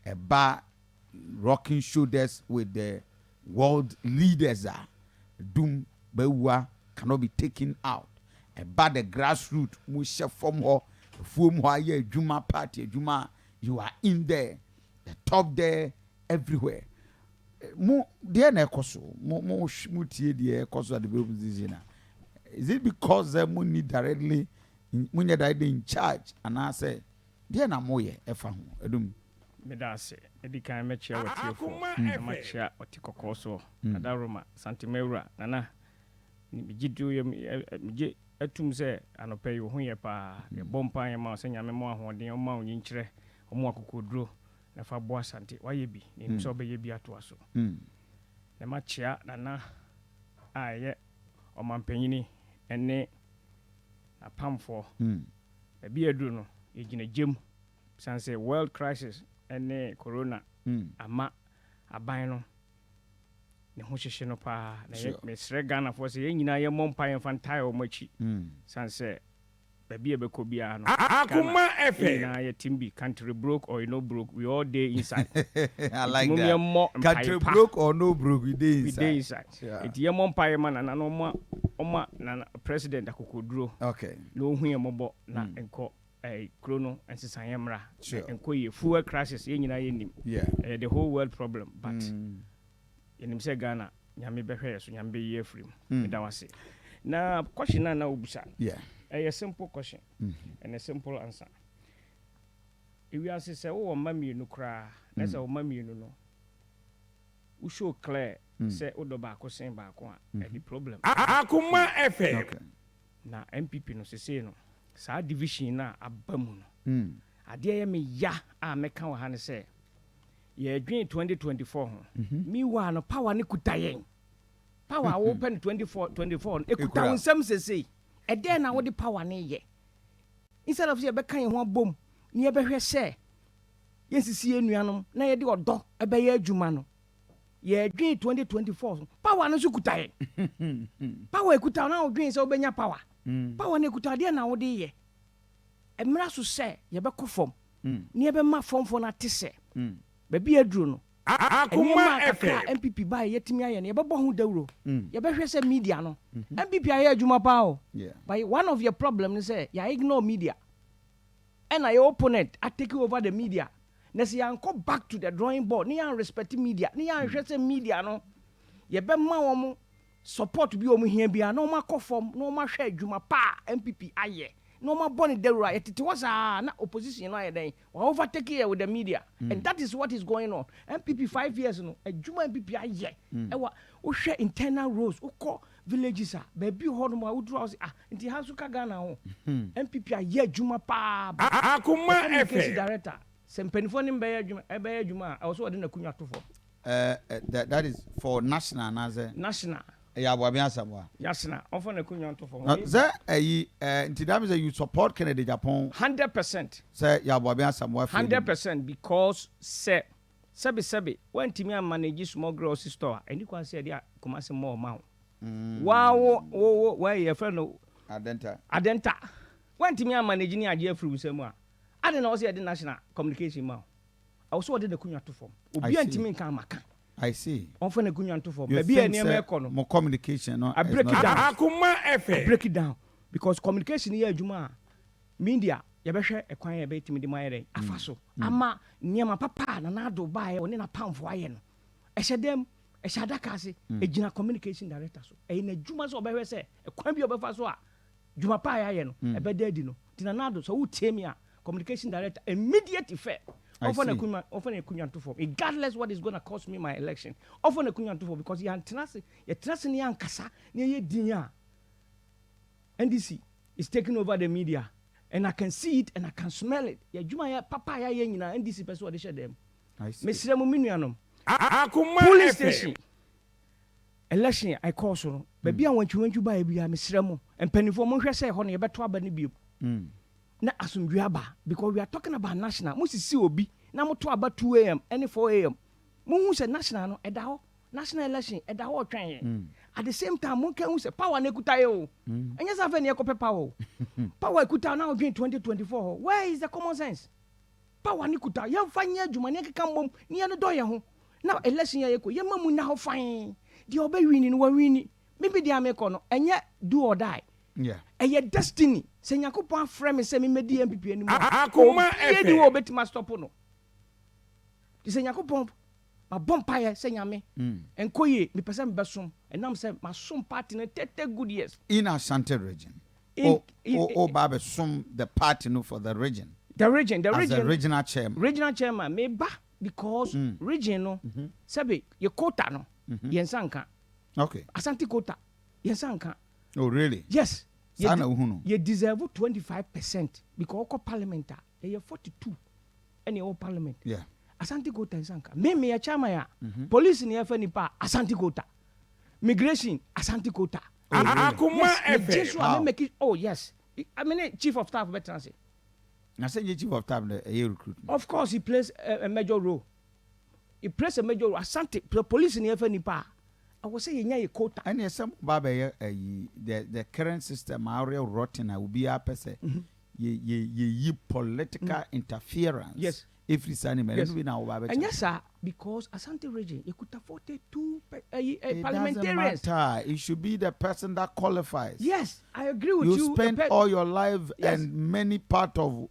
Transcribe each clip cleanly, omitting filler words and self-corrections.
a bar rocking shoulders with the world leaders Adum Bawuah cannot be taken out. A bar the grassroots musha from her form why Juma party Juma you are in there, the top there everywhere. Mo dear na koso mo tie dear koso at the position. Is it because money directly when you're in charge and I say dear na moye efa ho Adum medase edi kan mechia watiefo machia watikokoso adaroma santimewura nana migidu ye atum se anope yo ho ye pa ye bompa ye ma se nyame mo ahoden o ma onyinkire o mo akokoduro na fa bo asante waye bi ni so be ye bi ato aso na machia nana aye o mampanyini ene apamfo bi aduru no ye gina jem sanse world crisis ene corona ama aban no ne ho hyehye no pa na me sre Ghana for se nyina ye mompa ye fantai o machi sanse baby ebeko bia no Akoma FM na ye timbi country broke or no broke we all day inside. I like that country broke or no broke we day inside it ye mompa ye man na no ma na president akokoduro okay no hu ye mobo na enko chrono and Sisayamra and Koye fuel crisis in nim. The whole world problem, but in himself Ghana, Yami Behe, so Yambe ye free. Dawasi. Now, question now, Busa. A simple question and a simple answer. If you ask, say, oh, mammy, no cry, that's our mammy, you know. We show clear, say, Odobako, same back one, the problem. Akoma FM. Now, MPP no say no. Sa division na abamu no ade ye me ya a meka wa ha ne se ye dwen 2024 ho mi wa no power ne kutayen power open 24 ekuta wonsam sesei e de na wo de power ne ye instead of ye be kan ye ho bom ne ye be hwe se ye sisi enuanom na ye de odo e be ye adwuma no ye dwen 2024 power no so kutayen power ekuta na wo dwen se wo benya power power ne kutade na wo de ye emra so se ye be kofom ne ye be ma fomfo na tese ba bi aduru no Akoma FM MPP ba ye timi aye ne ye be bo ho dawuro ye be hwe se media no MPP aye adwuma pa o but one of your problem is say you ignore media and your opponent are taking over the media na say you go back to the drawing board ne you respect media ne you hwe se media no ye be ma wo mo support bi o mu hia bia na o ma kofom na o ma hwe adwuma pa MPP aye no ma boni derura etiti was na opposition no aye den we overtake here with the media and that is what is going on. MPP 5 years no adwuma MPP aye e wa o hwe internal roads o ko villages ba bi ho no ma wo duru nti ha so ka Ghana ho MPP aye adwuma pa Akoma FM director sempenifo ni mbe adwuma e be adwuma also ode na kunwa tofo that is for national national Yaw Buabeng Asamoah. Yasna, often a kunyan to for that you support Kennedy Japan 100%. Say Yaw Buabeng Asamoah 100% because Sebi when Timia manages small grocery store and you can say they are commercial more amount. Wow, why your friend Adenta. When Timia managing a year through Samoa, I don't know the national communication mouth. I also did the kunya to form. Ubi and Timin Kamaka. I see. Often a kunyan to form. Maybe a near more communication. No, I break it down. Akoma FM. Break it down because communication here, Juma, media. Yabeshe a quiet bait me the Mayre. Afaso. Ama near my papa na nado buy or in a pound for iron. I said them. A Shadakasi, a Jina communication director. In a Jumas or Bever say, a Quambio Befaswa, Juma Payan, a bededino, Tinanado, so who Temia, communication director, immediate effect. Often a kunyan to form, regardless what is going to cost me my election. Often a kunyan to form because you are trusting young Kasa near Dinya. NDC is taking over the media, and I can see it and I can smell it. Ya Juma Papa ya yena NDC person what they share them. I see. Mr. Muminianum. Police station. Election I call so. Baby I want you buy be Mr. Mo and penny for mon say honey beto abani bi. Na asumdua because we are talking about national. Musi si obi na moto about 2 a.m. any 4 a.m. Mu say national no edaho national election edaho twen. At the same time mon kan say power na kuta yo. Enya sa fe na ekope power. Power kuta now in 2024. Where is the common sense? power ni kuta yɛmfa nyɛ adwuma ne ɛkeka mmom ne yɛno dɔ yɛ ho na election yɛ yɛkɔ yɛma mu na hɔ fan deɛ ɔbɛwini no wawini mebi deɛ amekɔ no ɛnyɛ do or die ɛyɛ destiny sɛ nyankopɔn afrɛ me sɛ memɛdi MPP anim Akoma obiedi wɔ ɔbɛtumi astɔpo no nti sɛ nyankopɔn mabɔ mpayɛ sɛ nyame ɛnkɔ yie mepɛ sɛ mebɛsom ɛnam sɛ masom party no 30 good years in Ashanti region Baba sum the party no for the region the region as the regional chairman meba because region no sɛbe yɛ quota no yɛnsa nka okay Asante quota yɛnsa nka oh really yes sana uhunu you deserve 25% because oko parliament a 42 any o parliament yeah Asante quota yɛnsa nka me ya chairman ya police ni efa nipa Asante quota migration Asante quota Akoma FM oh yes I mean chief of staff better say I say chief of staff a recruitment of course he plays a major role Asante police ni efa nipa I will say yenya ye quota and yes some Baba the current system are rotten I will be a person ye political interference yes if it's animal yes. And yes sir because Asante region you could have 42 parliamentarians it should be the person that qualifies yes I agree with you you spend all your life yes. and many part of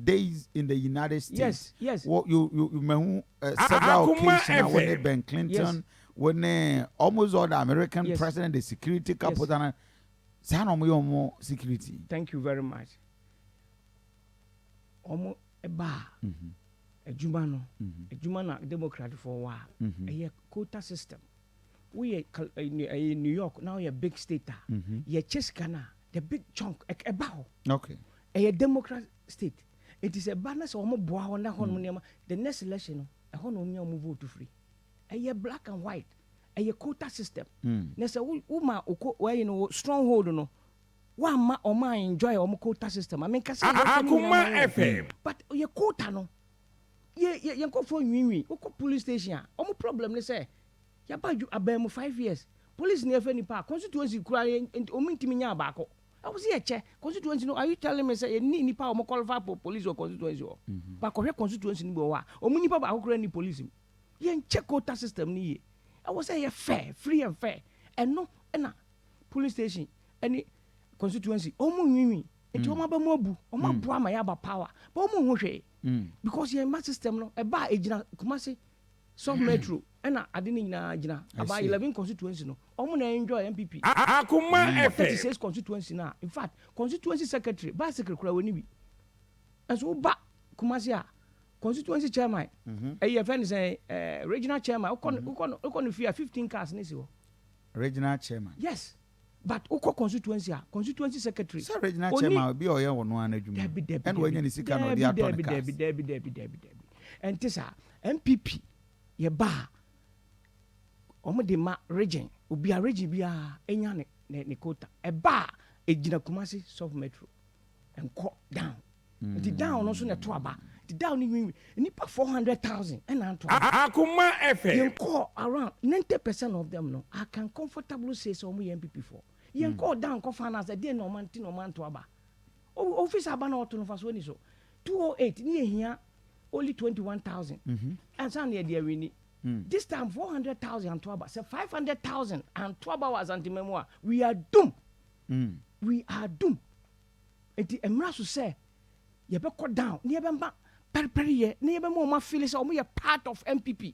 days in the United States yes what you several occasions when Ben Clinton when almost all the American president the security couple and security thank you very much almost adwuma no Democrat for wa a quota system we in New York now a big state ye Cheskana the big chunk okay a Democrat state it is a balance or more the next election a hono vote free a black and white a quota system nessa uma where you know stronghold no one ma or ma enjoy or quota system I mean Akoma FM but your quota no ye go for nwi police station omo problem ne say ya ba abem 5 years police near any park constituency kura omo ntimi nya abako I was here che constituency no are you telling me say you need nipa omo qualify for police or constituency but ko constituency ni bo wa omo nipa ba kura ni police ye check quota system ni ye I was say fair free and fair and no na police station any constituency omo nwi enti omo ba mo abu omo abu ama ya ba power but omo ho hwe because your mass system no eba ejina Kumasi some metro na ade ni nyina jina about 11 constituency no omo na enjoy MPP Akoma FM 36 constituency na in fact constituency secretary ba secretary kura woni bi and so ba Kumasi a constituency chairman e friend say regional chairman ukon fear 15 cars ni si wo regional chairman yes but uko constituency secretary so regional chairman be oye wono anadwuma and when you sika no dey aton cars debi and tisa MPP ye ba omo de ma region obi a region bia enya ne quota e ba ejina Kumasi South Metro and call down the down also na to aba the down ni nipa 400,000 and anto Akoma FM you call around 90% of them no I can comfortably say so omo MPP for you call down ko finance dey no man to aba office aba na oto no fa so ni so 208 ni ehia only 21,000 and san na dey wini this time 400,000 and to aba say 500,000 and to aba was anti-memoir we are doomed enti emra so say ye be cut down ni ye be mba periperi ye ni ye be mo ma feel say omo ye part of MPP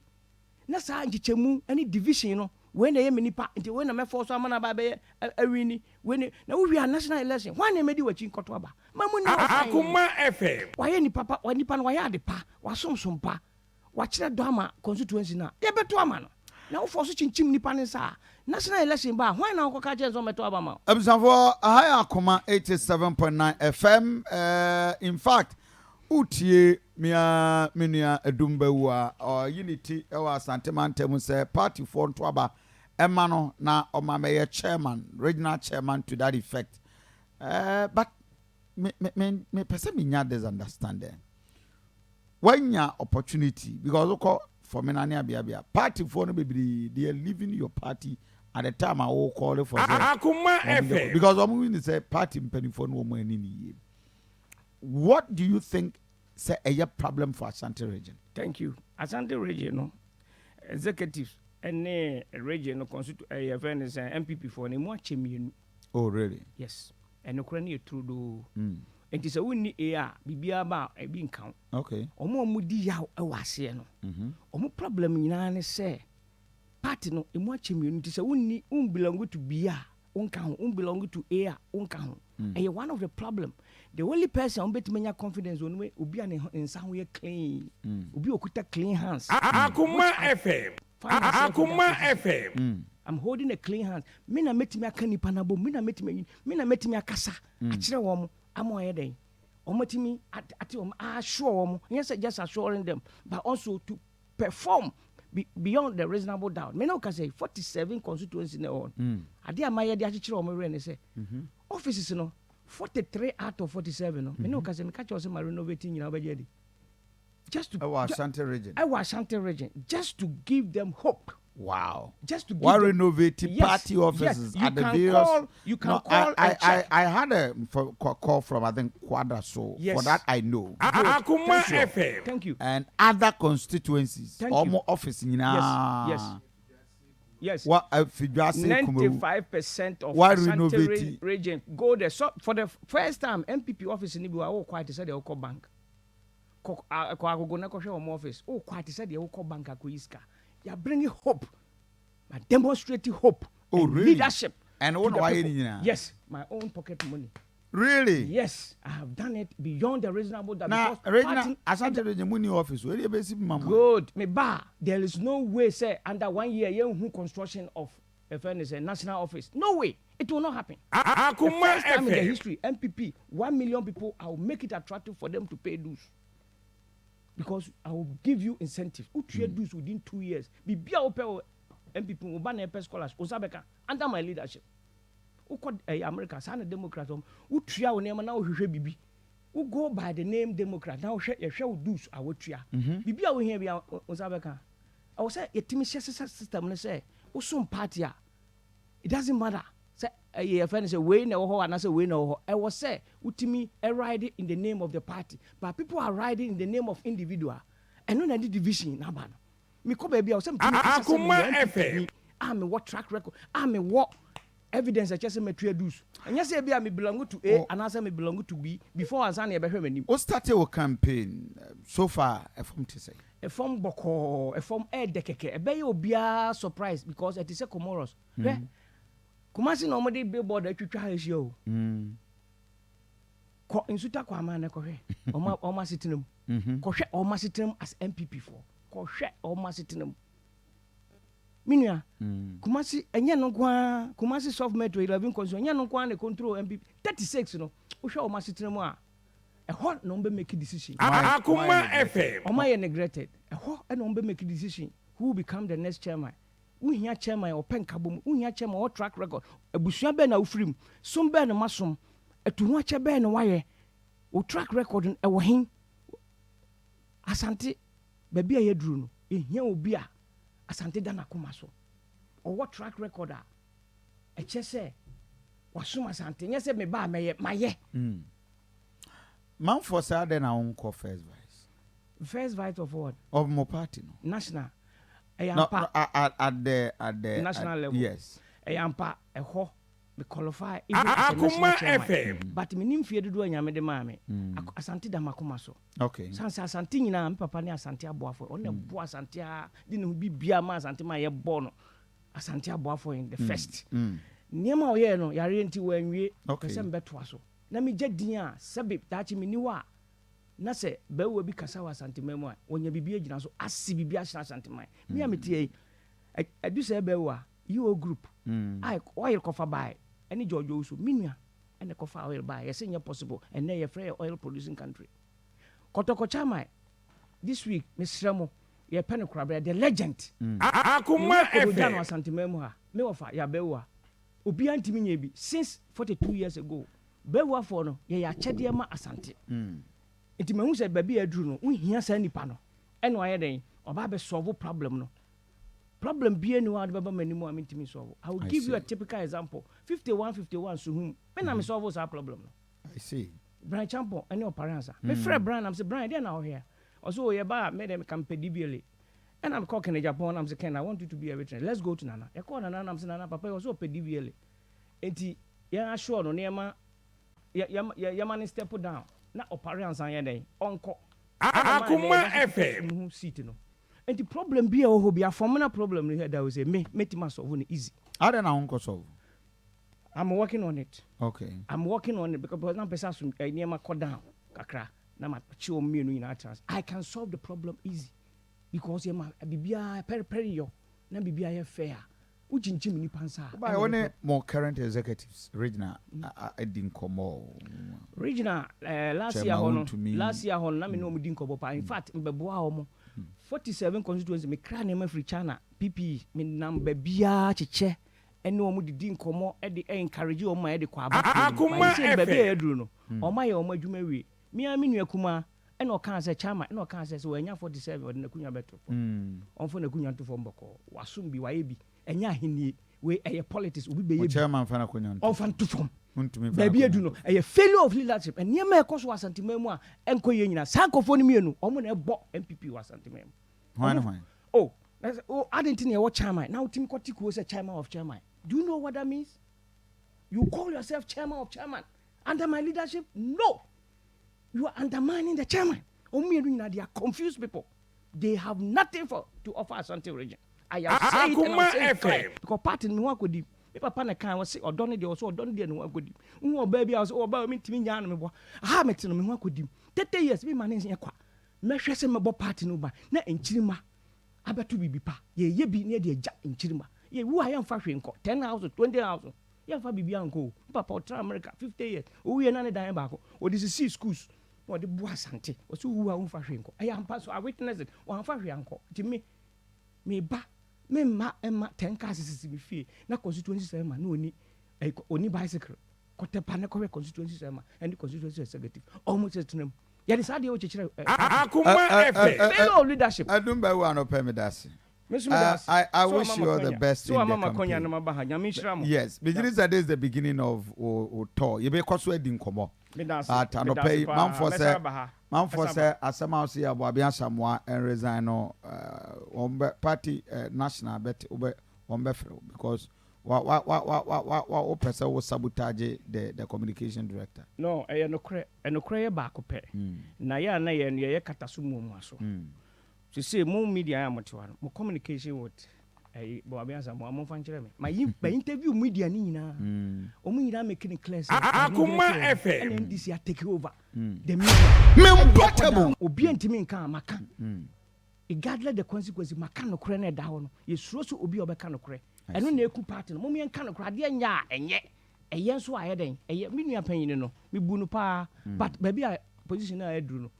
na sa nchichemu any division no when they minipa enti when na me force amana ba be awini when na we are national election when na medi wachi nkoto aba mamu ni Akoma FM waye ni papa wa nipa no waye adepa wa somsompa wa kire do ama constituency na ye beto ama no na wo force chinchim nipa ne sa national election ba when na ko ka je so meto aba ma absafo ahaya Akoma 87.9 FM in fact utie menua Adum Bawuah or unity e wa Asante Mantem say party for nto aba ema no na omameye chairman regional chairman to that effect but me person me nya this understanding when ya opportunity because for me na bia party for no be they are leaving your party at the time I will call it for Akoma FM because I'm going to say party mpenifo no mo ani ni. What do you think say a problem for Ashanti region? Thank you. Asante region, no executives and region no constitute a fairness MPP for any more chemian. Oh, really? Yes. And no cranny true do. It is a winny air, be about a being count. Okay. Omo mudi yaw awase no. Omo problem nyina say party no e mo chemian it is a winny belong to bia belong to air one of the problem. The only person who bet confidence on way obi in some way clean. Obi okuta clean hands. Akoma FM. Akoma FM. I'm holding a clean hand. Me na metimi aka nipa na bo, me na metimi akasa. Akire wo mo amoye den. Omotimi ati assure wo mo. Yes, just assuring them, but also to perform beyond the reasonable doubt. Me no can say 47 constituencies in the on. Ade amaye de akire wo mo re ne say. Offices no 43 out of 47 no. Me no can say me catch us my renovating nyina obejedi. Just to Ashanti region. Ashanti region, just to give them hope. Wow. Just to give while them, renovating party offices yes, at the various. You can call. I had a call from I think Quadra, so for that I know. Akoma FM. Thank you. And other constituencies, almost office in Yes. What if you just say 95% of Ashanti region go there. So for the first time, MPP office in Ibu quite said they will call bank. Ko agogo na ko hwe office. Oh, quite said they will call bank akoiska. You are bringing hope, but demonstrating hope. Oh, and really? Leadership. And what why yes, my own pocket money. Really? Yes, I have done it beyond the reasonable doubt. Now, regional Ashanti region money office. Where you basic mama? Good, me ba. There is no way say under 1 year you construction of a furnace, a national office. No way, it will not happen. The first time in the history, MPP 1 million people. I will make it attractive for them to pay dues. Because I will give you incentives. Who trade dues within 2 years? Be open MPP will ban a scholars. Osabeka under my leadership. Who called America? Sana Democrat. Who tria will name now Bibi. Who go by the name Democrat now? Share dues. I will tria. Bibi I will hear Osabeka. I will say a team system. Let's say who some party. It doesn't matter. Say a friend say way no and I say way no. I was say utimi riding in the name of the party, but people are riding in the name of individual. And no any division na ba no. Me ko baby I was say Akoma FM. I'm what track record. I'm what evidence I just say me trade dues. And yes say be me belong to A and I say me belong to B before I say e be hwe manim. What started your campaign so far from to say? A form boko, a form e dekeke. E be you obia surprise because it is a Comoros. Kumasi no modi billboard atwitwa ha show. Ko insuta kwa ma na ko hwe. Oma sitinum. Ko hwe oma sitinum as MPP for. Ko hwe oma sitinum. Minua. Kumasi enye no kwa Kumasi soft metro 11 conso enye no kwa na control MPP 36 no. Wo hwe oma sitinum a ho no mbe make decision. Akoma FM. Oma ye neglected. Ho no mbe make decision who will become the next chairman. Uhia chairman or pen kabum, uhia chairman or track record. Ebusua be na ufrim. Some be na masom. Etu ho che be na waye. O track record e wo hin. Asante ba bia ye duru no. Ehia obi a Asante da na koma so. O what track record a che se wasom Asante. Nye se me ba meye maye. Man for say then I won't call first vice. First vice of what? Of my party no. National. No, at the national level. Yes. Ampa ho me qualify even as a national chairman. But me nim fie dodo anyame de maame. Asante da makoma so. Okay. Sansa Asante nyina me papa ne Asante aboafo. On na bo Asante a di ne bibia ma Asante ma ye bo no. Asante aboafo in the first. Niema oye no yare nti wanwie. Kase mbeto aso. Na me gyadin a sebe dachi me niwa. Na se bewo bi kasa wa Asante memu a onya bibia gina so asi bibia hina Asante man. Me ametie adu se bewo a Yaw group. I oil cover buy any George Osu minua and the cover oil buy. Yes, it's possible and they are free oil producing country. Kotoko Chamai this week, Miss Ramo, ye penny crab, the legend. Akoma FM. Asante memu ha. Me ofa ya bewa. Obi anti minye since 42 years ago. Bewa for no ye ya chede ma Asante. Enti mehu said baby adru no unhia sa nipa no eno aye den oba be solve problem no problem bi enu ade baba manimu amintimi solve. I will give you a typical example. 51 so whom when am solve that problem no. I see. Brian Champo any operansa me friend Brian am say Brian dey na here also we ba me dem can pedibile and I'm calling in Japan I'm say Ken I want you to be a veteran let's go to Nana e call Nana I'm say Nana papa also pedibile enti ya sure no nema ya man step down na operansa here dey onko Akoma FM seat no and the problem be a be a formula problem here that we say me solve it easy. How then I solve? I'm working on it. Okay. I'm working on it because now person near my cut down kakra na ma chiwo me no in chance. I can solve the problem easy because you ma bibia peri yo na bibia fair. Ujinjim ni pansa. But one more current executives regional I didn't come all. Regional last year on na me no didn't come up. In fact mbeboa omo 47 constituency me kra na free China PP me number bia cheche ene omo didi nkomo e de encourage omo e de kwa ba Akoma FM eduru no omo ye omo adwuma wi me aminu akuma ene okan se chama ene okan se we nya 47 ode nakunya beto onfo nakunya to fo mboko wasum bi waye bi enya ahenie we eye politics obi be ye chairman fa nakunya onfa to fo baby edu no eye failure of leadership ene ma ekoso asantemam a enko ye nyina sankofo ni mienu omo na ebo MPP wasantemam why I didn't think you were chairman. Now Tim Kotiku was a chairman of chairman. Do you know what that means? You call yourself chairman of chairman. Under my leadership? No. You are undermining the chairman. They are confused people. They have nothing to offer Asante region. I have said it and I'm saying it. Because part in me work with him. If Papa na can was say or done it also done it and work with him. Oh baby, I was about me to me yan me. I have met him work with him. 30 years be my name in Yakwa. Measure some about party no ba. Na enchirima. Abetu bibi pa ye bi ne de ja nchirima ye wu ayan fa hwe nko 10,000 20,000 ye fa bibi anko papa otra America 50 years o ye na ne dan ba ko o de see schools o de bu Asante o so wu a fa hwe nko aya ampa so I witness it o fa hwe anko ti me ba me ma 10 cars sisi bi fie na constituency say ma na oni bicycle ko te pa na ko constituency say ma and constituency executive almost tenam ya de sadia o chechire Akoma FM failure leadership Adum Bawuah no permit I wish you all the best in the campaign. Yes, beginning that is the beginning of tour. You be cause we din komo. At anope man for say Asamoah say Yaw Buabeng Asamoah and resign no party national bet on because what person will sabotage the communication director. No, no cray back up. Na ya katasumu maso. To say more media amateur, more communication with Buabeng Asamoah, more fan me. My interview media nina. Omu ira making class. Akoma FM. And this year take over. The media. Obi ntimi nka maka. Regardless the consequences, maka no kre na da ho no. Ye suro so obi obeka no kre. Eno na eku party no. Mo me nka no kre ade nya enye. Eye nso aye den. Eye me nua panyin no. Me bu no pa. But baby a position na eduru no.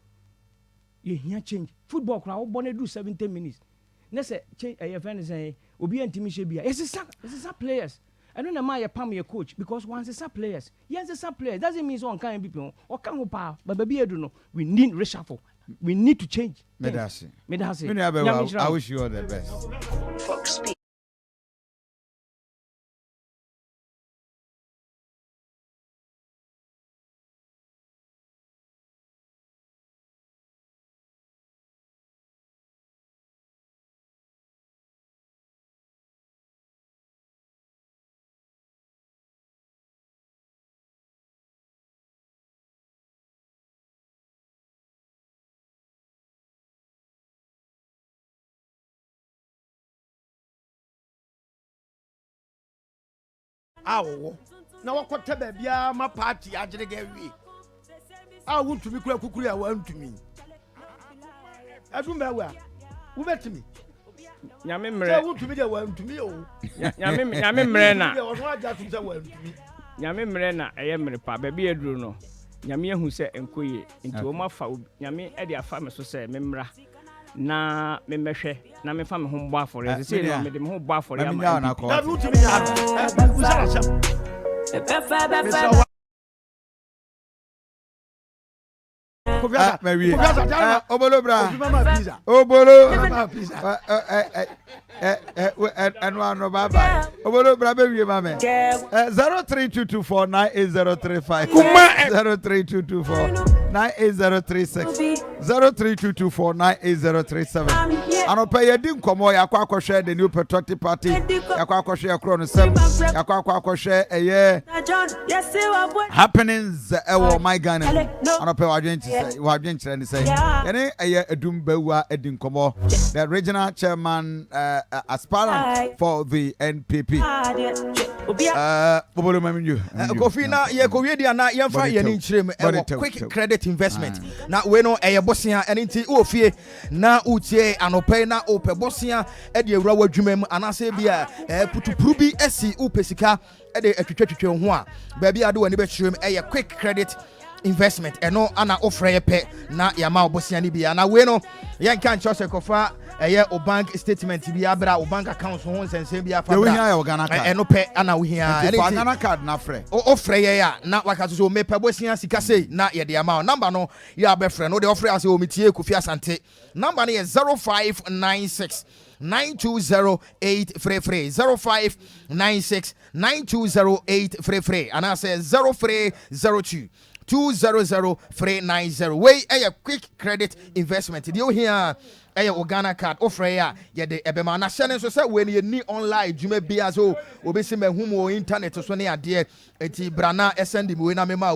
You hear change. Football crowd born do 70 minutes. Na say change friend say obi antimi hye bia. It's a players. I don't know my pam your coach because once it's a players. Yes, it's a players. Doesn't mean so can people or can ho pa. But baby edu no. We need reshuffle. We need to change. Medasi. I wish you all the best. Fox Speak. Awo na wakɔtɛ baabia ma party agere ga wi a wontumi kura kukuru a wantumi Adum Bawuah wo betimi nyame mre wontumi de wantumi o nyame mre na ɔno agya tum sɛ wantumi nyame mre na ɛyɛ mre pa baabi eduru no nyame ahu sɛ enkoye nti o ma fa nyame e de afa me so sɛ memra na me mehwe na me fa me ho mbɔ afɔre se no me de me ho bɔ afɔre ama na wontumi ya usara sam Obolo bra. Obolo. and one no bye bye. Obodo brabe wie ma me. 0322498035. 0322498036. 0322498037. Anopa ye din komo ya kwa share the new patriotic party. Ya kwa share akro no sem. Ya kwa share happenings my Ghana. Anopa wadwen chire ni say. Yene Adum Bawuah edin komo. The regional chairman aspirant for the NPP. Kofi na ye kowie dia na ye fa ye ni nchirem quick credit investment. Na we no bosia enti ofie na utie anope na ope bosia e de awura wadwuma mu anase bia putupuru bi esi upesika e de atwetwetwe ho a ba bia de wani be chirem quick credit investment eno ana ofre ye pe na ya ma obosia ni bia na we no ye nka nchose kofa o bank statement bi abra o bank account ho nsensen bi afa bra eno pe ana wo hia eni Ghana card na frɛ o frɛ ye ya na wakaso so me pe bosia sika sei na ye de ama number no ya be frɛ no de ofre ase o mitie Kofi Asante number no ye 0596 920833 0596 920833 and I say 0302 200-390. Way a quick credit investment. Do you hear a Ghana card offer ya de ebema na shane so say when you need online you may be as o obesi me humo internet so ne ade eti brana send me we na me ma